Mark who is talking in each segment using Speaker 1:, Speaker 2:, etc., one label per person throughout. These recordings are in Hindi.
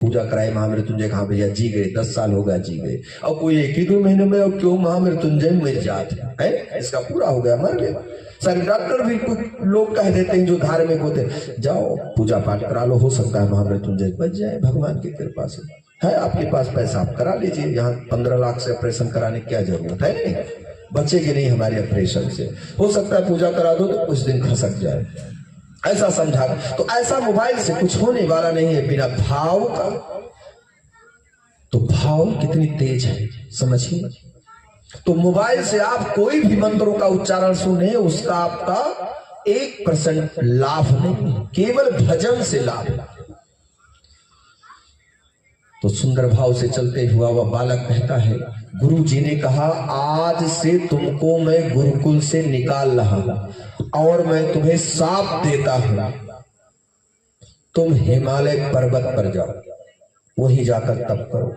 Speaker 1: पूजा कराए महामृत्युंजय। कहाँ भैया जी गए, 10 साल हो गया जी गए। अब कोई 1 ही 2 महीने में अब क्यों महामृत्युंजय मर जात है, इसका पूरा हो गया, मर गया। सर डॉक्टर भी कुछ लोग कह देते हैं जो धार्मिक होते, जाओ पूजा पाठ करा लो, हो सकता है महामृत्युंजय बच जाए भगवान की कृपा से। है आपके पास पैसा, आप करा लीजिए। यहाँ 15 लाख से ऑपरेशन कराने की क्या जरूरत है, नहीं बचेगी नहीं हमारे ऑपरेशन से। हो सकता है पूजा करा दो तो कुछ दिन खसक जाए, ऐसा समझा। तो ऐसा मोबाइल से कुछ होने वाला नहीं है बिना भाव का। तो भाव कितनी तेज है समझिए। तो मोबाइल से आप कोई भी मंत्रों का उच्चारण सुने, उसका आपका 1% लाभ नहीं, केवल भजन से लाभ। तो सुंदर भाव से चलते हुआ वह बालक कहता है, गुरु जी ने कहा आज से तुमको मैं गुरुकुल से निकाल रहा और मैं तुम्हें साप देता हूं, तुम हिमालय पर्वत पर जाओ, वहीं जाकर तप करो,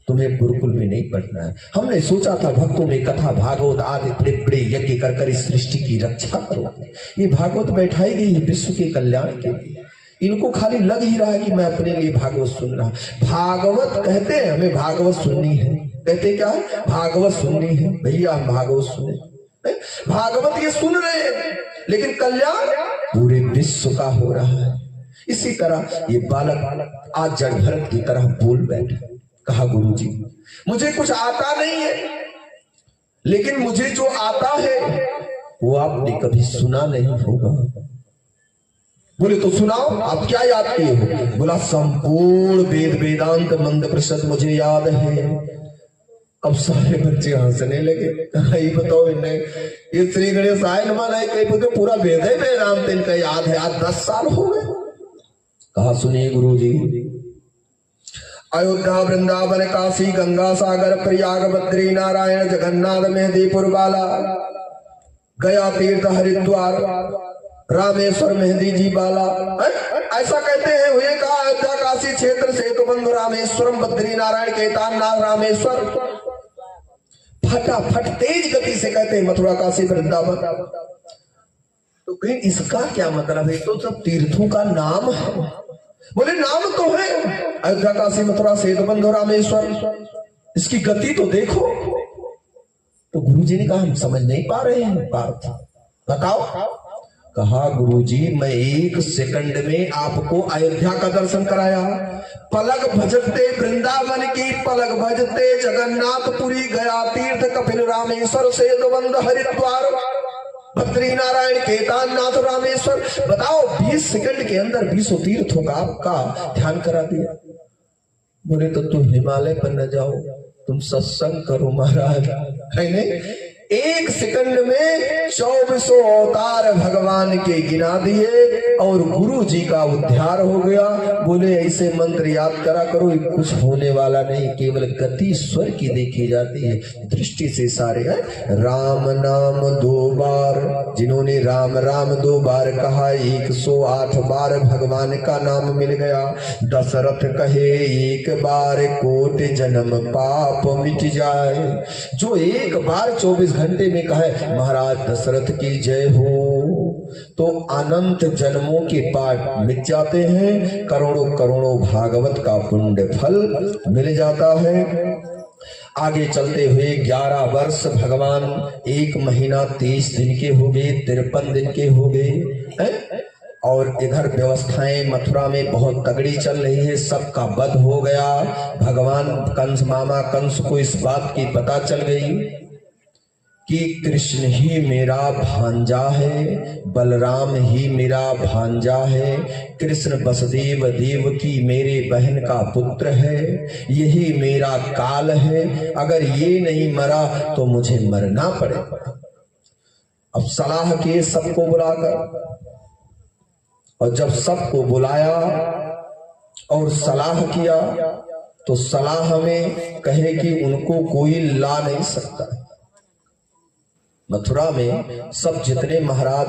Speaker 1: तुम्हें गुरुकुल में नहीं पढ़ना है। हमने सोचा था भक्तों में कथा भागवत आदि बड़े बड़े यज्ञ कर इस सृष्टि की रक्षा करो। ये भागवत बैठाई गई है विश्व के कल्याण के लिए। इनको खाली लग ही रहा है कि मैं अपने लिए भागवत सुन रहा हूं। भागवत कहते हैं हमें भागवत सुननी है, कहते क्या है भागवत सुननी है। भैया हम भागवत सुने, भागवत ये सुन रहे हैं, लेकिन कल्याण पूरे विश्व का हो रहा है। इसी तरह ये बालक आज जड़ भरत की तरह बोल बैठा, कहा गुरुजी मुझे कुछ आता नहीं है, लेकिन मुझे जो आता है वो आपने कभी सुना नहीं होगा। बोले तो सुनाओ, आप क्या याद किए हो? बोला संपूर्ण वेद वेदांत मंद प्रसद मुझे याद है। अब सारे बच्चे हंसने लगे, ये बताओ इन्हें ये श्री गणेश आय नमः है, कहीं तो पूरा वेद है वेदांत इनका याद है, आज 10 साल हो गए। कहा सुनिए गुरुजी, अयोध्या वृंदावन काशी गंगा सागर प्रयाग बद्री नारायण जगन्नाथ मेहंदीपुर बाला गया तीर्थ हरिद्वार रामेश्वर मेहंदी जी बाला, ऐसा कहते हैं हुए कहा अयोध्या काशी क्षेत्र सेतु बंधु रामेश्वरम बद्री नारायण केदारनाथ रामेश्वर। फटाफट तेज गति से कहते हैं मथुरा काशी वृंदावन। तो कहीं इसका क्या मतलब है? तो सब तीर्थों का नाम है। बोले नाम तो है अयोध्या काशी मथुरा सेतु बंधु रामेश्वर, इसकी गति तो देखो। तो गुरुजी ने कहा हम समझ नहीं पा रहे हैं पार्थ, बताओ। कहा गुरुजी मैं 1 सेकंड में आपको अयोध्या का दर्शन कराया, पलक भजते वृंदावन की, पलक भजते जगन्नाथपुरी गया तीर्थ कपिल रामेश्वर सेतु बंध हरिद्वार बद्री नारायण केदारनाथ रामेश्वर। बताओ 20 सेकंड के अंदर 20 तीर्थों का आपका ध्यान करा दिया। बोले तो तुम हिमालय पर न जाओ, तुम सत्संग करो महाराज, है नहीं? 1 सेकंड में 24 अवतार भगवान के गिना दिए और गुरु जी का उद्धार हो गया। बोले ऐसे मंत्र याद करा करो, कुछ होने वाला नहीं, केवल गति स्वर की देखी जाती है, दृष्टि से सारे है। राम नाम 2 बार, जिन्होंने राम राम 2 बार कहा 108 बार भगवान का नाम मिल गया। दशरथ कहे 1 बार कोटि जन्म पाप मिट जाए। जो 1 बार 24 घंटे में कहे महाराज दशरथ की जय हो, तो अनंत जन्मों के पाप मिट जाते हैं, करोड़ों करोड़ों भागवत का पुण्य फल मिल जाता है। आगे चलते हुए 11 वर्ष भगवान 1 महीना 23 दिन के हो गए, 53 दिन के हो गए। और इधर व्यवस्थाएं मथुरा में बहुत तगड़ी चल रही है, सबका वध हो गया। भगवान कंस मामा कंस को इस बात की पता चल गई कि कृष्ण ही मेरा भांजा है, बलराम ही मेरा भांजा है, कृष्ण वसुदेव देव की मेरे बहन का पुत्र है, यही मेरा काल है, अगर ये नहीं मरा तो मुझे मरना पड़ेगा। अब सलाह किए सबको बुलाकर, और जब सबको बुलाया और सलाह किया तो सलाह में कहे कि उनको कोई ला नहीं सकता। मथुरा में सब जितने महाराज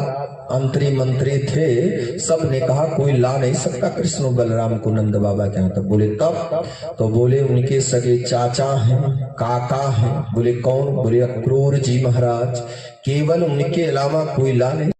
Speaker 1: अंतरी मंत्री थे, सब ने कहा कोई ला नहीं सकता कृष्ण बलराम को नंद बाबा के यहाँ। तब बोले तब, तो बोले उनके सगे चाचा हैं, काका हैं। बोले कौन? बोले अक्रूर जी महाराज, केवल उनके अलावा कोई ला नहीं।